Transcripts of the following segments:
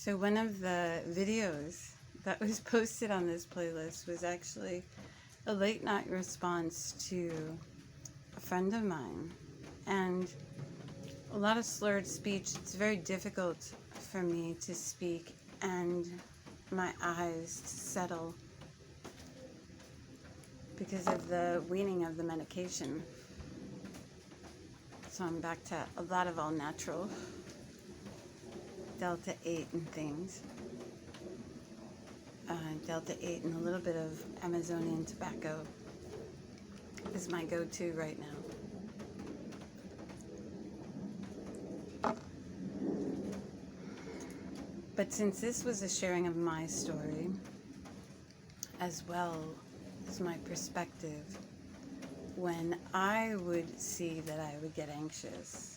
So one of the videos that was posted on this playlist was actually a late night response to a friend of mine. And a lot of slurred speech. It's very difficult for me to speak and my eyes to settle because of the weaning of the medication. So I'm back to a lot of all natural, Delta 8 and things. Delta 8 and a little bit of Amazonian tobacco is my go-to right now. But since this was a sharing of my story, as well as my perspective, when I would see that I would get anxious,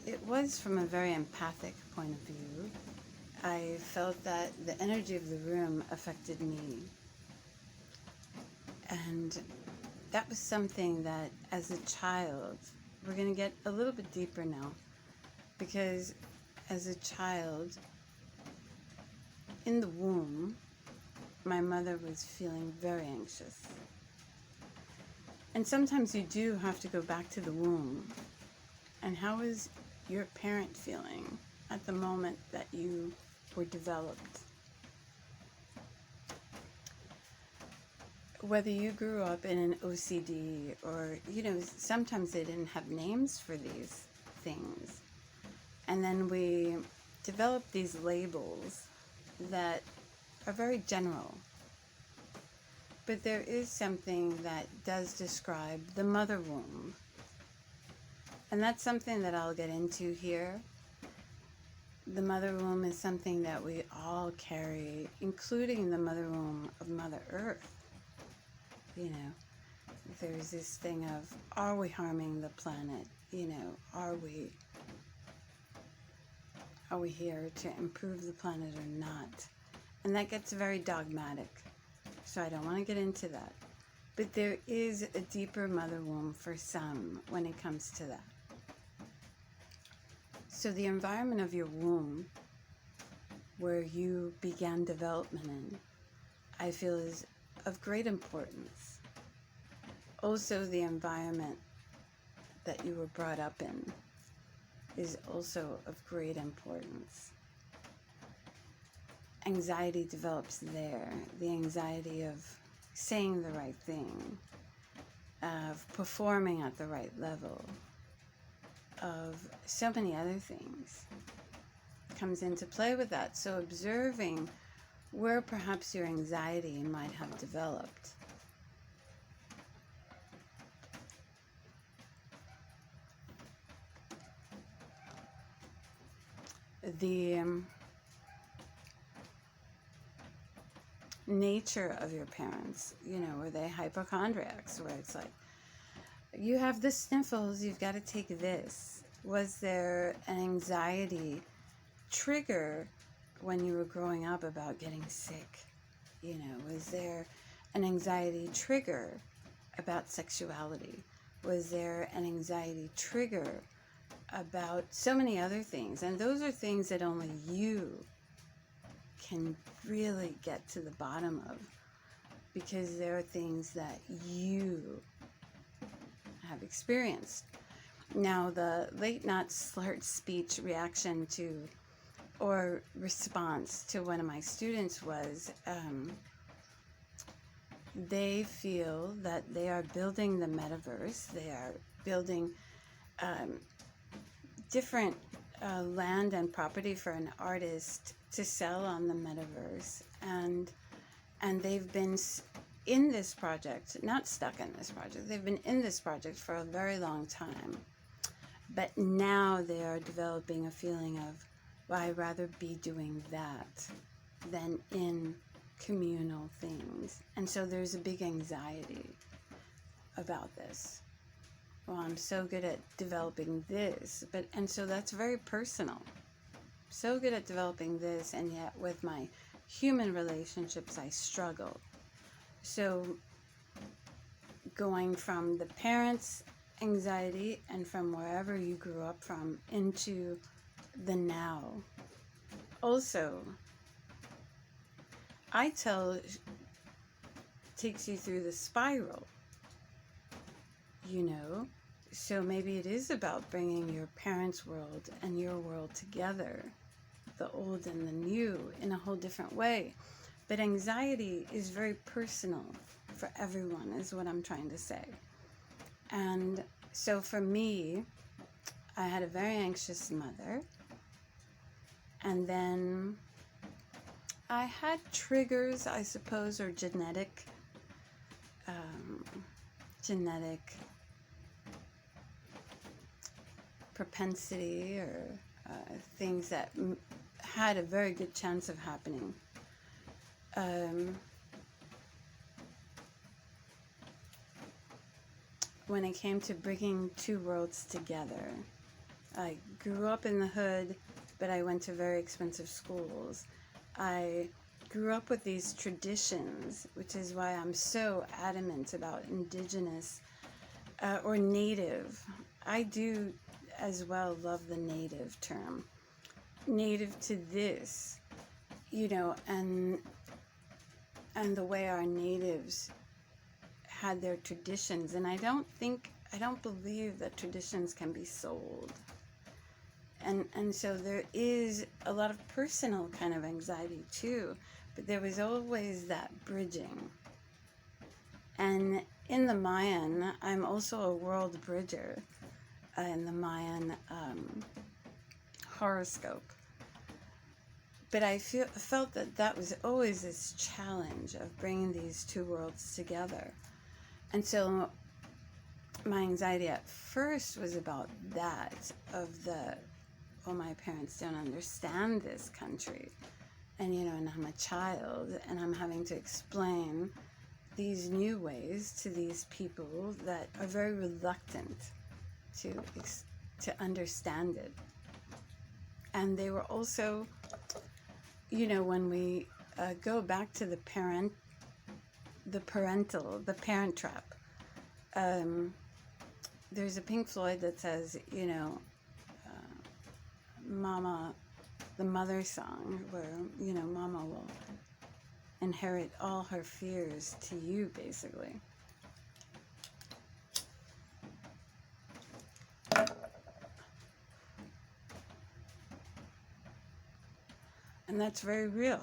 it was from a very empathic point of view. I felt that the energy of the room affected me. And that was something that, as a child, we're going to get a little bit deeper now, because as a child, in the womb, my mother was feeling very anxious. And sometimes you do have to go back to the womb. And how is your parent feeling at the moment that you were developed? Whether you grew up in an OCD or, sometimes they didn't have names for these things. And then we develop these labels that are very general. But there is something that does describe the mother womb. And that's something that I'll get into here. The mother womb is something that we all carry, including the mother womb of Mother Earth. There's this thing of, are we harming the planet? Are we here to improve the planet or not? And that gets very dogmatic. So I don't want to get into that. But there is a deeper mother womb for some when it comes to that. So the environment of your womb, where you began development in, I feel is of great importance. Also, the environment that you were brought up in is also of great importance. Anxiety develops there. The anxiety of saying the right thing, of performing at the right level, of so many other things comes into play with that. So observing where perhaps your anxiety might have developed. The nature of your parents, were they hypochondriacs, where it's like, you have the sniffles, you've got to take this? Was there an anxiety trigger when you were growing up about getting sick? Was there an anxiety trigger about sexuality? Was there an anxiety trigger about so many other things? And those are things that only you can really get to the bottom of, because there are things that you have experienced. Now, the late night slurred speech reaction to, or response to one of my students was, they feel that they are building the metaverse. They are building different land and property for an artist to sell on the metaverse, and they've been in this project, not stuck in this project, they've been in this project for a very long time, but now they are developing a feeling of, well, I'd rather be doing that than in communal things. And so there's a big anxiety about this. Well, I'm so good at developing this, and so that's very personal. So good at developing this, and yet with my human relationships, I struggle. So going from the parents' anxiety and from wherever you grew up from into the now, also, I tell, takes you through the spiral, you know? So maybe it is about bringing your parents' world and your world together, the old and the new, in a whole different way. But anxiety is very personal for everyone, is what I'm trying to say. And so for me, I had a very anxious mother. And then I had triggers, I suppose, or genetic propensity, or things that had a very good chance of happening. When it came to bringing two worlds together, I grew up in the hood, but I went to very expensive schools. I grew up with these traditions, which is why I'm so adamant about indigenous or native. I do as well love the native term. Native to this, you know, and the way our natives had their traditions. And I don't believe that traditions can be sold. And so there is a lot of personal kind of anxiety too, but there was always that bridging. And in the Mayan, I'm also a world bridger in the Mayan horoscope. But I felt that was always this challenge of bringing these two worlds together. And so my anxiety at first was about that, of the, well, my parents don't understand this country. And, you know, and I'm a child, and I'm having to explain these new ways to these people that are very reluctant to understand it. And they were also, you know, when we go back to the parent trap, there's a Pink Floyd that says, you know, Mama, the mother song, where, you know, Mama will inherit all her fears to you, basically. And that's very real.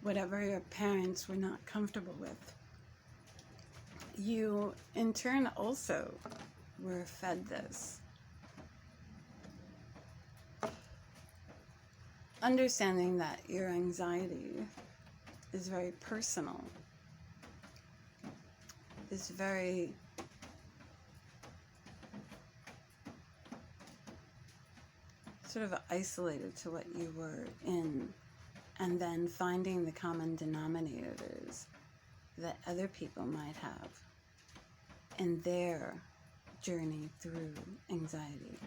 Whatever your parents were not comfortable with, you in turn also were fed this. Understanding that your anxiety is very personal, is very sort of isolated to what you were in, and then finding the common denominators that other people might have in their journey through anxiety.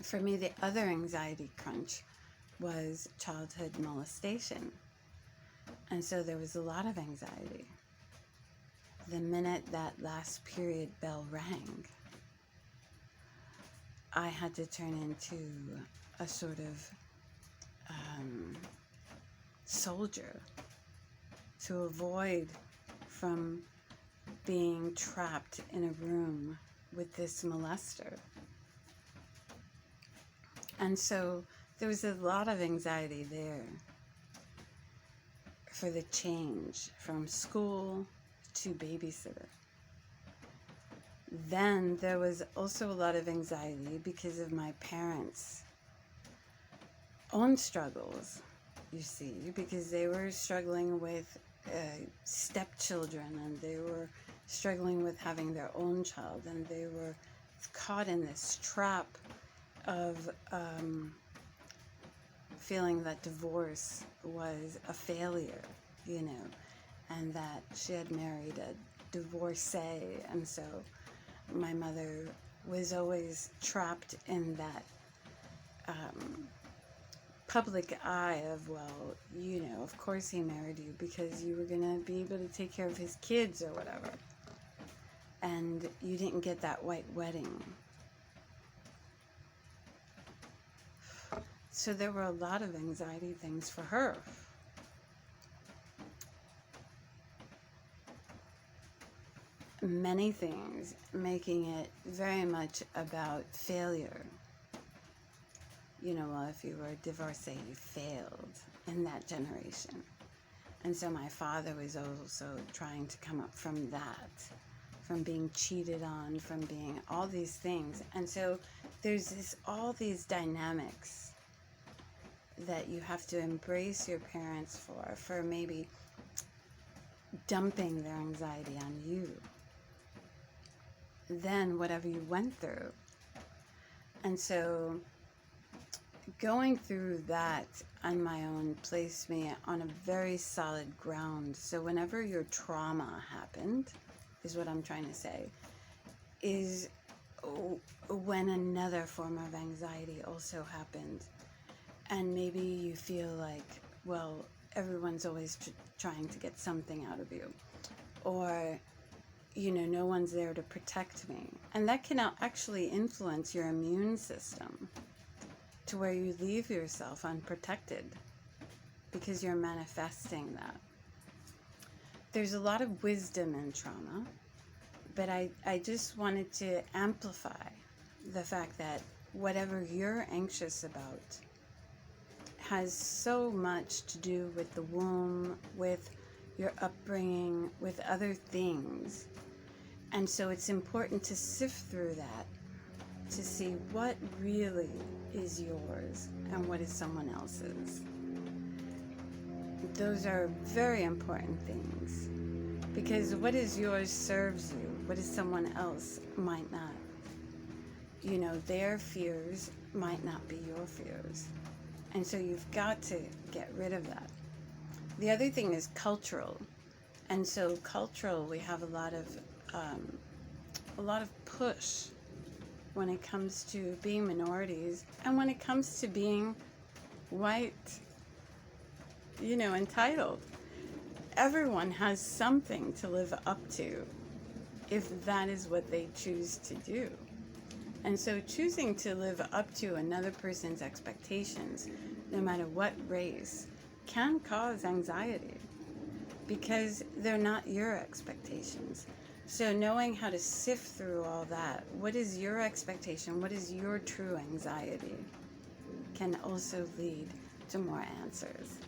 For me, the other anxiety crunch was childhood molestation. And so there was a lot of anxiety. The minute that last period bell rang, I had to turn into a sort of soldier to avoid from being trapped in a room with this molester. And so there was a lot of anxiety there for the change from school to babysitter. Then there was also a lot of anxiety because of my parents' own struggles, you see, because they were struggling with stepchildren, and they were struggling with having their own child, and they were caught in this trap of feeling that divorce was a failure, you know, and that she had married a divorcee, and so my mother was always trapped in that public eye of, well, you know, of course he married you because you were going to be able to take care of his kids or whatever. And you didn't get that white wedding. So there were a lot of anxiety things for her. Many things, making it very much about failure. You know, well, if you were a divorcee, you failed in that generation. And so my father was also trying to come up from that, from being cheated on, from being all these things. And so there's all these dynamics that you have to embrace your parents for maybe dumping their anxiety on you. Then whatever you went through. And so going through that on my own placed me on a very solid ground. So whenever your trauma happened, is what I'm trying to say, is when another form of anxiety also happened. And maybe you feel like, well, everyone's always trying to get something out of you. Or, you know, no one's there to protect me. And that can actually influence your immune system to where you leave yourself unprotected because you're manifesting that. There's a lot of wisdom in trauma, but I just wanted to amplify the fact that whatever you're anxious about has so much to do with the womb, with your upbringing, with other things. And so it's important to sift through that to see what really is yours and what is someone else's. Those are very important things, because what is yours serves you, what is someone else might not. You know, their fears might not be your fears. And so you've got to get rid of that. The other thing is cultural. And so cultural, we have a lot of push when it comes to being minorities and when it comes to being white, you know, entitled. Everyone has something to live up to if that is what they choose to do. And so choosing to live up to another person's expectations, no matter what race, can cause anxiety because they're not your expectations. So knowing how to sift through all that, what is your expectation, what is your true anxiety, can also lead to more answers.